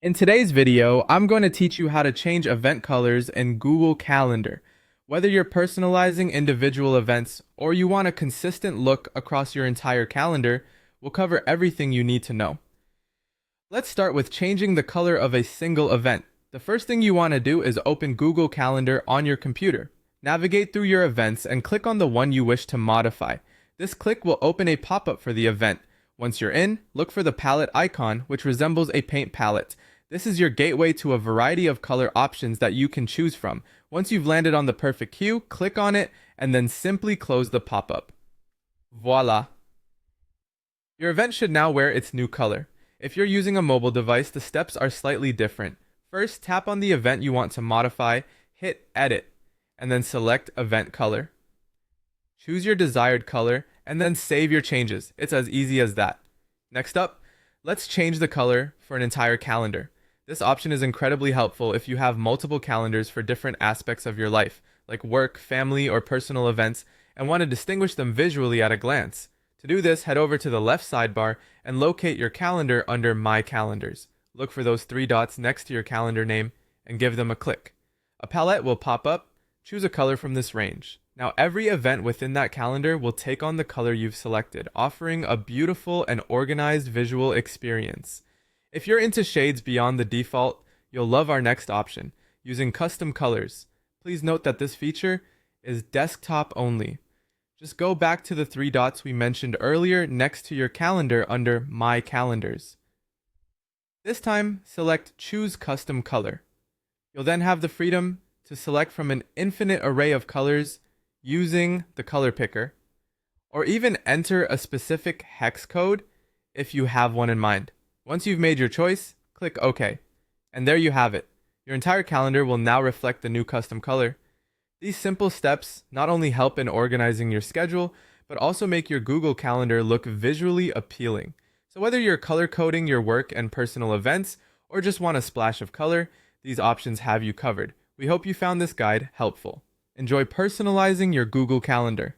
In today's video, I'm going to teach you how to change event colors in Google Calendar. Whether you're personalizing individual events or you want a consistent look across your entire calendar, we'll cover everything you need to know. Let's start with changing the color of a single event. The first thing you want to do is open Google Calendar on your computer. Navigate through your events and click on the one you wish to modify. This click will open a pop-up for the event. Once you're in, look for the palette icon, which resembles a paint palette. This is your gateway to a variety of color options that you can choose from. Once you've landed on the perfect hue, click on it and then simply close the pop-up. Voila! Your event should now wear its new color. If you're using a mobile device, the steps are slightly different. First, tap on the event you want to modify, hit Edit, and then select Event Color. Choose your desired color, and then save your changes. It's as easy as that. Next up, let's change the color for an entire calendar. This option is incredibly helpful if you have multiple calendars for different aspects of your life, like work, family, or personal events, and want to distinguish them visually at a glance. To do this, head over to the left sidebar and locate your calendar under My Calendars. Look for those three dots next to your calendar name and give them a click. A palette will pop up. Choose a color from this range. Now every event within that calendar will take on the color you've selected, offering a beautiful and organized visual experience. If you're into shades beyond the default, you'll love our next option, using custom colors. Please note that this feature is desktop only. Just go back to the three dots we mentioned earlier next to your calendar under My Calendars. This time, select Choose Custom Color. You'll then have the freedom to select from an infinite array of colors using the color picker, or even enter a specific hex code if you have one in mind. Once you've made your choice, click OK. And there you have it. Your entire calendar will now reflect the new custom color. These simple steps not only help in organizing your schedule, but also make your Google Calendar look visually appealing. So whether you're color coding your work and personal events, or just want a splash of color, these options have you covered. We hope you found this guide helpful. Enjoy personalizing your Google Calendar.